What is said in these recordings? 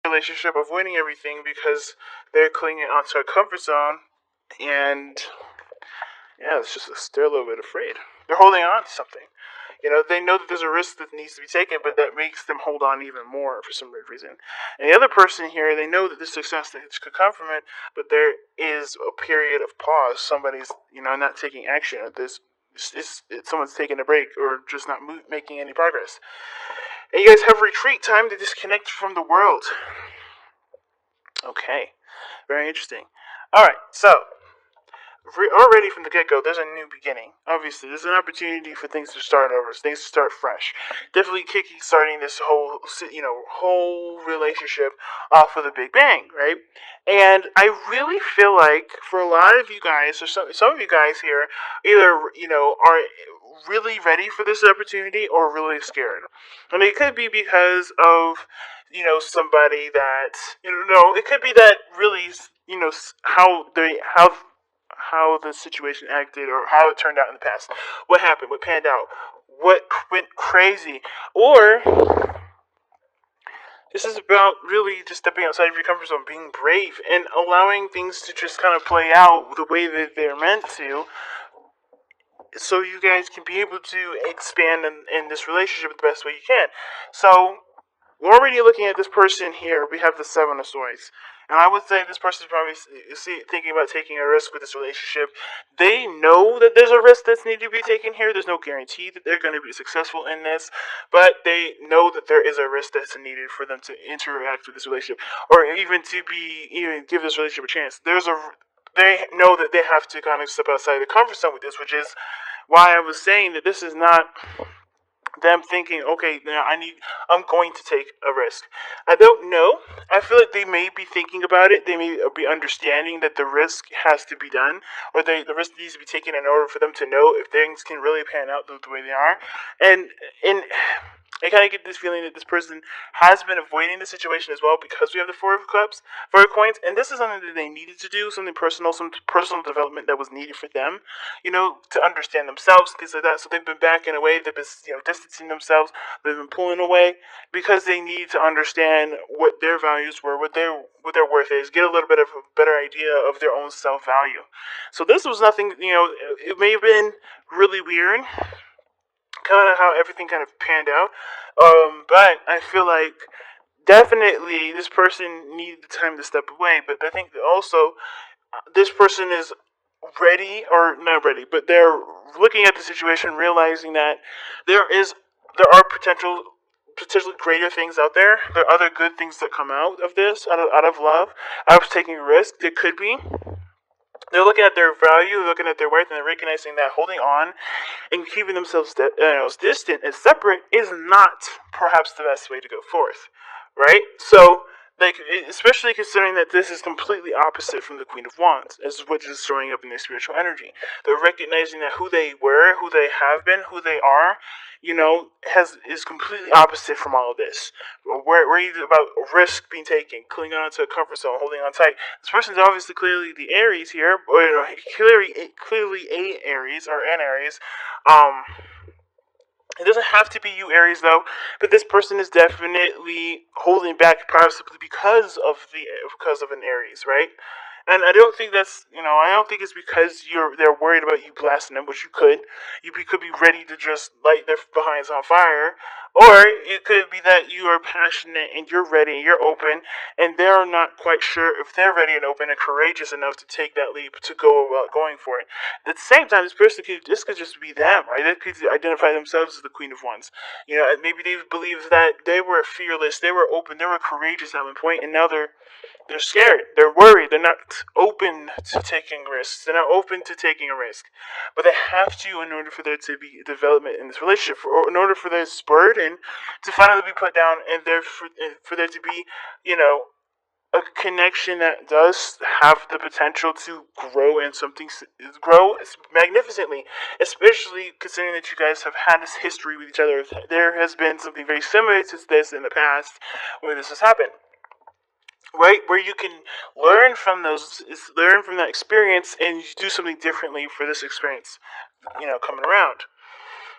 relationship, avoiding everything because they're clinging onto a comfort zone, and yeah, it's just they're a little bit afraid. They're holding on to something. They know that there's a risk that needs to be taken, but that makes them hold on even more for some weird reason. And the other person here, they know that the success that could come from it, but there is a period of pause. Somebody's, not taking action. Someone's taking a break or just not making any progress. And you guys have retreat time to disconnect from the world. Okay, very interesting. All right, so already from the get-go, there's a new beginning. Obviously, there's an opportunity for things to start over, things to start fresh. Definitely starting this whole relationship off with a big bang, right? And I really feel like for a lot of you guys, or some of you guys here, either are really ready for this opportunity or really scared. I mean, it could be because of somebody that it could be that really how the situation acted or how it turned out in the past. What happened? What panned out? What went crazy? Or this is about really just stepping outside of your comfort zone, being brave, and allowing things to just kind of play out the way that they're meant to, so you guys can be able to expand in this relationship the best way you can. So we're already looking at this person here. We have the Seven of Swords. And I would say this person is probably thinking about taking a risk with this relationship. They know that there's a risk that's needed to be taken here. There's no guarantee that they're going to be successful in this, but they know that there is a risk that's needed for them to interact with this relationship, or even give this relationship a chance. They know that they have to kind of step outside the comfort zone with this, which is why I was saying that this is not them thinking, okay, now I'm going to take a risk. I don't know. I feel like they may be thinking about it. They may be understanding that the risk has to be done, or the risk needs to be taken in order for them to know if things can really pan out the way they are. And I kind of get this feeling that this person has been avoiding the situation as well because we have the Four of Cups, Four of Coins, and this is something that they needed to do, something personal, some personal development that was needed for them, to understand themselves, things like that. So they've been backing away, they've been, distancing themselves, they've been pulling away because they need to understand what their values were, what their worth is, get a little bit of a better idea of their own self value. So this was nothing, it may have been really weird, kind of how everything kind of panned out. But I feel like definitely this person needed the time to step away. But I think that also this person is ready, or not ready, but they're looking at the situation, realizing that there are potentially greater things out there. There are other good things that come out of this, out of love, out of taking a risk. It could be. They're looking at their value, looking at their worth, and they're recognizing that holding on and keeping themselves distant and separate is not perhaps the best way to go forth, right? So, like, especially considering that this is completely opposite from the Queen of Wands, as what is showing up in their spiritual energy. They're recognizing that who they were, who they have been, who they are, is completely opposite from all of this. Where you about risk being taken, clinging on to a comfort zone, holding on tight. This person's obviously clearly the Aries here, or clearly a Aries or an Aries. It doesn't have to be you, Aries, though. But this person is definitely holding back, possibly because of an Aries, right? And I don't think I don't think it's because they're worried about you blasting them, which you could. You could be ready to just light their behinds on fire, or it could be that you are passionate and you're ready and you're open, and they're not quite sure if they're ready and open and courageous enough to take that leap to go about going for it. At the same time, this could just be them, right? They could identify themselves as the Queen of Wands. Maybe they believe that they were fearless, they were open, they were courageous at one point, and now they're scared. They're worried. They're not open to taking risks. They're not open to taking a risk. But they have to in order for there to be development in this relationship, or in order for this burden to finally be put down, and for there to be, a connection that does have the potential to grow magnificently, especially considering that you guys have had this history with each other. There has been something very similar to this in the past when this has happened, right? Where you can learn from that experience, and you do something differently for this experience, coming around.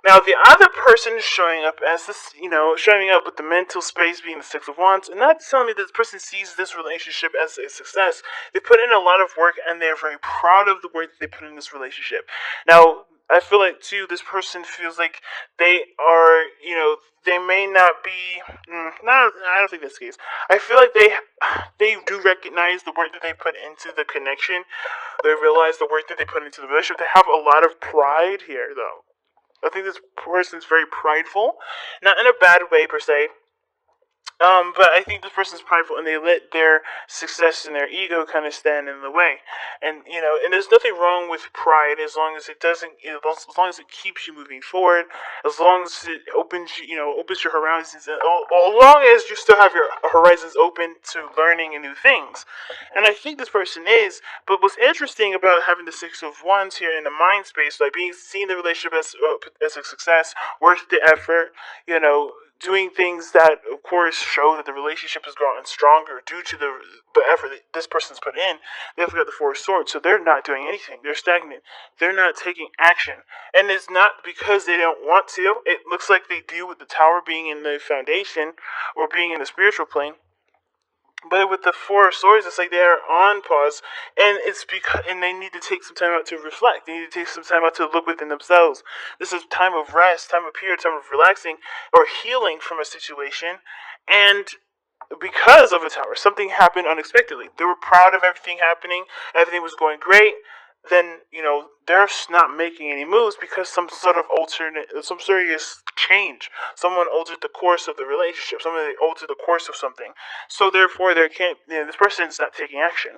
Now, the other person is showing up as this, showing up with the mental space being the Six of Wands, and that's telling me that this person sees this relationship as a success. They put in a lot of work, and they're very proud of the work that they put in this relationship. Now, I feel like, too, this person feels like they are, they may not be, no, I don't think that's the case. I feel like they do recognize the work that they put into the connection. They realize the work that they put into the relationship. They have a lot of pride here, though. I think this person is very prideful, not in a bad way per se, but I think this person's prideful, and they let their success and their ego kind of stand in the way. And and there's nothing wrong with pride as long as it doesn't, as long as it keeps you moving forward, as long as it opens, opens your horizons, and as long as you still have your horizons open to learning and new things. And I think this person is. But what's interesting about having the Six of Wands here in the mind space, like seeing the relationship as a success, worth the effort, doing things that, of course, show that the relationship has gotten stronger due to the effort that this person's put in. They've got the Four of Swords, so they're not doing anything. They're stagnant. They're not taking action. And it's not because they don't want to. It looks like they do with the Tower being in the foundation or being in the spiritual plane. But with the Four of Swords, it's like they are on pause, and it's because they need to take some time out to reflect. They need to take some time out to look within themselves. This is time of rest, time of period, time of relaxing or healing from a situation, and because of a Tower, something happened unexpectedly. They were proud of everything happening. Everything was going great. Then they're not making any moves because some serious change. Someone altered the course of the relationship. Someone altered the course of something. So therefore, there can't. This person's not taking action.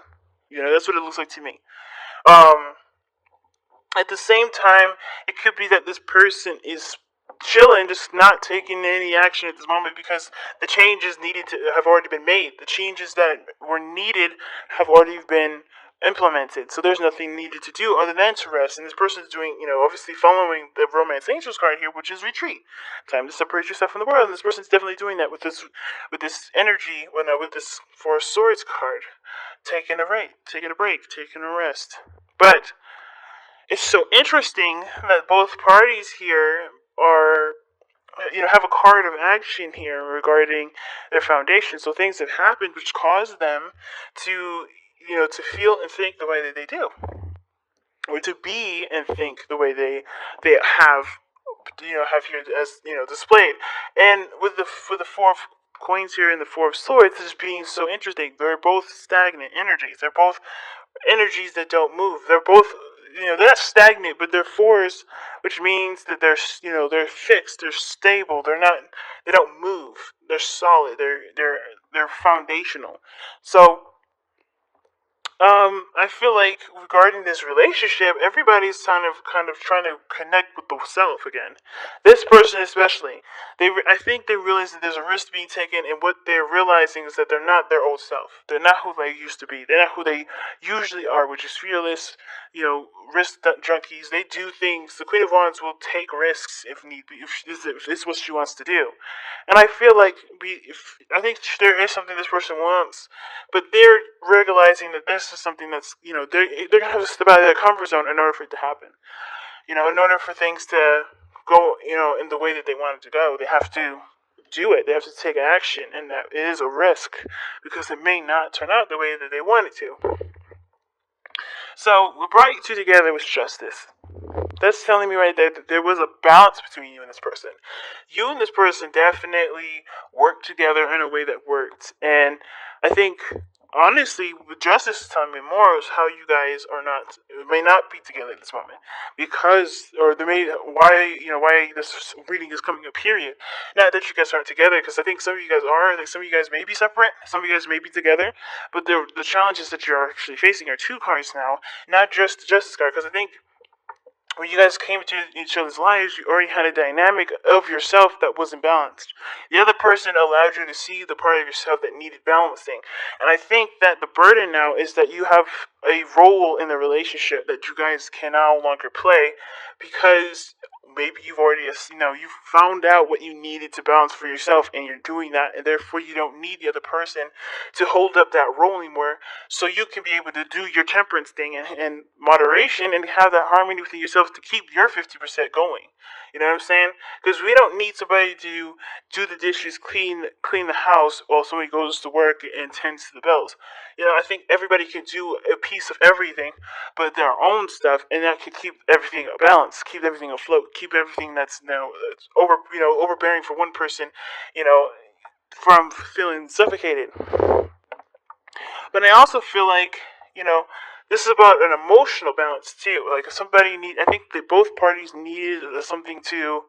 That's what it looks like to me. Um, at the same time, it could be that this person is chilling, just not taking any action at this moment because the changes needed to have already been made. The changes that were needed have already been implemented. So there's nothing needed to do other than to rest. And this person is doing, obviously following the Romance Angels card here, which is retreat. Time to separate yourself from the world. And this person's definitely doing that with this energy, with this Four of Swords card. Taking a break, taking a rest. But it's so interesting that both parties here are, have a card of action here regarding their foundation. So things have happened which caused them to, to feel and think the way that they do, or to be and think the way they have, have here as displayed. And with the Four of Coins here and the Four of Swords, this being so interesting. They're both stagnant energies. They're both energies that don't move. They're both, they're not stagnant, but they're fours, which means that they're fixed, they're stable, they don't move, they're solid, they're foundational. So I feel like regarding this relationship, everybody's kind of trying to connect with the self again. This person especially, I think they realize that there's a risk being taken, and what they're realizing is that they're not their old self. They're not who they used to be. They're not who they usually are, which is fearless. Risk junkies. They do things. The Queen of Wands will take risks if need be, if this is what she wants to do. And I feel like I think there is something this person wants, but they're realizing that this is something that's, they're gonna have to step out of their comfort zone in order for it to happen. In order for things to go, in the way that they want it to go, they have to do it. They have to take action, and that it is a risk because it may not turn out the way that they want it to. So what brought you two together was justice. That's telling me right there that there was a balance between you and this person. You and this person definitely worked together in a way that worked. And I think, honestly, what justice is telling me more is how you guys may not be together at this moment. Or why this reading is coming up, period. Not that you guys aren't together, because I think some of you guys are. I think some of you guys may be separate. Some of you guys may be together. But the challenges that you're actually facing are two cards now, not just the justice card. Because I think when you guys came into each other's lives, you already had a dynamic of yourself that wasn't balanced. The other person allowed you to see the part of yourself that needed balancing. And I think that the burden now is that you have a role in the relationship that you guys can no longer play because maybe you've already, you've found out what you needed to balance for yourself, and you're doing that, and therefore you don't need the other person to hold up that role anymore. So you can be able to do your temperance thing and moderation and have that harmony within yourself to keep your 50% going. You know what I'm saying? Because we don't need somebody to do the dishes, clean the house while somebody goes to work and tends to the bells. I think everybody can do a piece of everything, but their own stuff, and that can keep everything balanced, keep everything afloat, keep everything that's overbearing for one person, you know, from feeling suffocated. But I also feel like, you know, this is about an emotional balance too. Like if somebody I think that both parties needed something to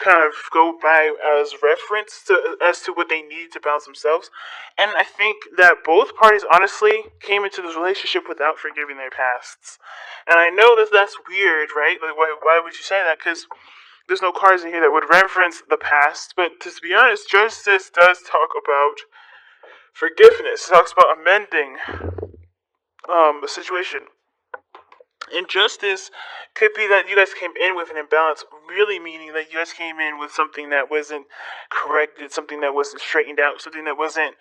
kind of go by as reference as to what they needed to balance themselves. And I think that both parties honestly came into this relationship without forgiving their pasts. And I know that that's weird, right? Like why would you say that? Because there's no cards in here that would reference the past. But to be honest, justice does talk about forgiveness. It talks about amending a situation. Injustice could be that you guys came in with an imbalance, really meaning that you guys came in with something that wasn't corrected, something that wasn't straightened out, something that wasn't,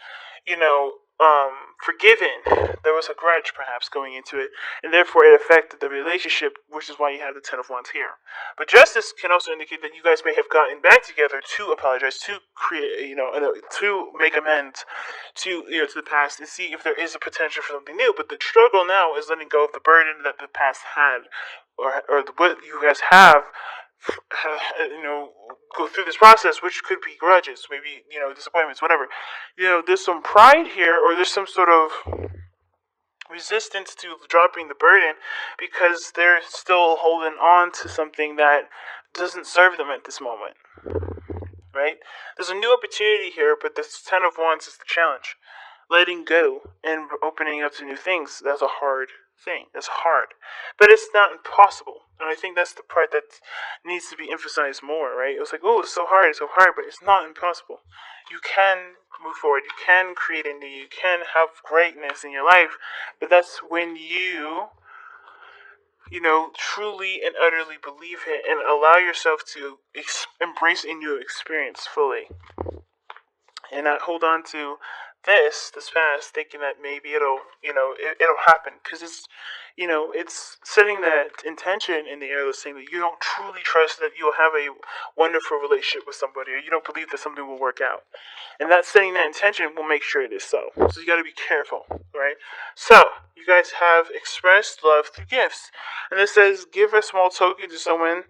forgiven. There was a grudge perhaps going into it, and therefore it affected the relationship, which is why you have the Ten of Wands here. But justice can also indicate that you guys may have gotten back together to apologize, to create, to make amends to the past and see if there is a potential for something new. But the struggle now is letting go of the burden that the past had, or what you guys have, go through this process, which could be grudges, maybe, disappointments, whatever. There's some pride here, or there's some sort of resistance to dropping the burden because they're still holding on to something that doesn't serve them at this moment, right? There's a new opportunity here, but the Ten of Wands is the challenge. Letting go and opening up to new things, that's a hard thing. That's hard. But it's not impossible. And I think that's the part that needs to be emphasized more, right? It was like, oh, it's so hard, but it's not impossible. You can move forward. You can create a new, you can have greatness in your life, but that's when truly and utterly believe it and allow yourself to embrace a new experience fully. And not hold on to this past, thinking that maybe it'll happen, because it's setting that intention in the air, saying that you don't truly trust that you'll have a wonderful relationship with somebody, or you don't believe that something will work out, and that setting that intention will make sure it is so. So you got to be careful, right? So you guys have expressed love through gifts, and it says give a small token to someone.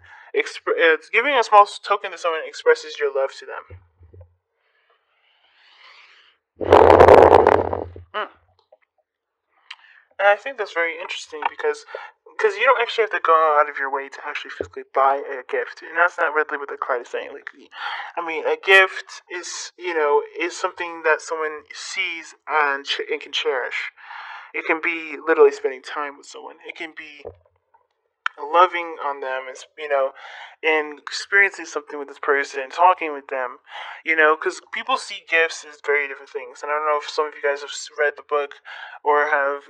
Giving a small token to someone expresses your love to them. Mm. And I think that's very interesting because you don't actually have to go out of your way to actually physically buy a gift, and that's not really what the card is saying. Like, I mean, a gift is something that someone sees and can cherish. It can be literally spending time with someone. It can be loving on them, and experiencing something with this person, talking with them, because people see gifts as very different things. And I don't know if some of you guys have read the book or have,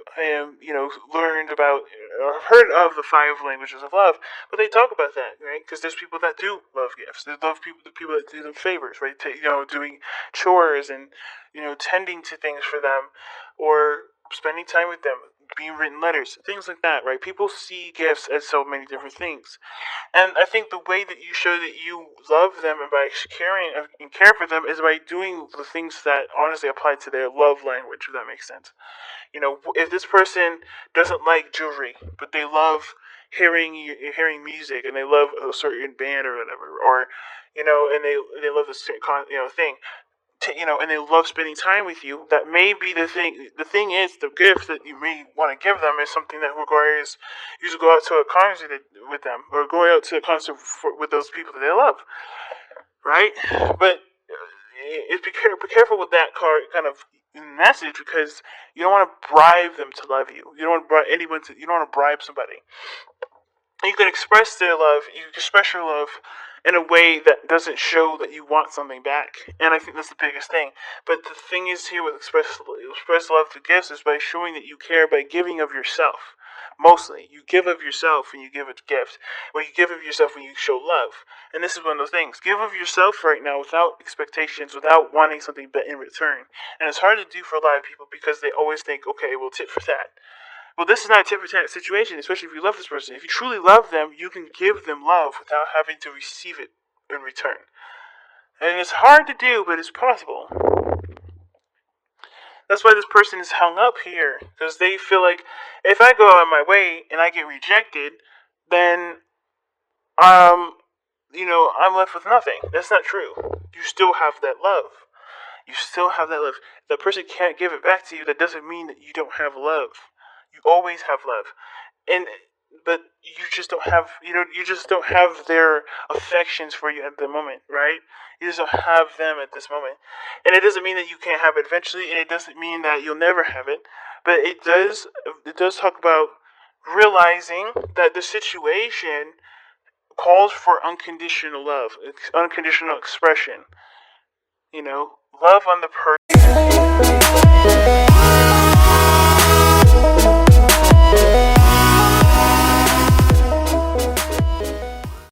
learned about or heard of the five languages of love, but they talk about that, right? Because there's people that do love gifts. They love the people that do them favors, right? Doing chores and, tending to things for them, or spending time with them, being written letters, things like that, right? People see gifts as so many different things. And I think the way that you show that you love them and by caring and care for them is by doing the things that honestly apply to their love language, if that makes sense. If this person doesn't like jewelry, but they love hearing music, and they love a certain band or whatever, or and they love a certain thing, and they love spending time with you. That may be the thing. The thing is, the gift that you may want to give them is something that requires you to go out to a concert with them, or go out to a concert with those people that they love, right? But be careful with that card kind of message, because you don't want to bribe them to love you. You don't want to bribe anyone to. You don't want to bribe somebody. You can express their love. You can express your love in a way that doesn't show that you want something back. And I think that's the biggest thing. But the thing is here with express love to gifts is by showing that you care by giving of yourself, Mostly, you give of yourself when you give a gift. When you give of yourself when you show love. And this is one of those things. Give of yourself right now without expectations, without wanting something in return. And it's hard to do for a lot of people because they always think, okay, well, tit for tat. Well, this is not a tit for tat situation, especially if you love this person. If you truly love them, you can give them love without having to receive it in return. And it's hard to do, but it's possible. That's why this person is hung up here. Because they feel like, if I go out of my way and I get rejected, then, I'm left with nothing. That's not true. You still have that love. You still have that love. If that person can't give it back to you, that doesn't mean that you don't have love. You always have love. But you just don't have, you just don't have their affections for you at the moment, right? You just don't have them at this moment. And it doesn't mean that you can't have it eventually, and it doesn't mean that you'll never have it. But it does talk about realizing that the situation calls for unconditional love, unconditional expression. Love on the person.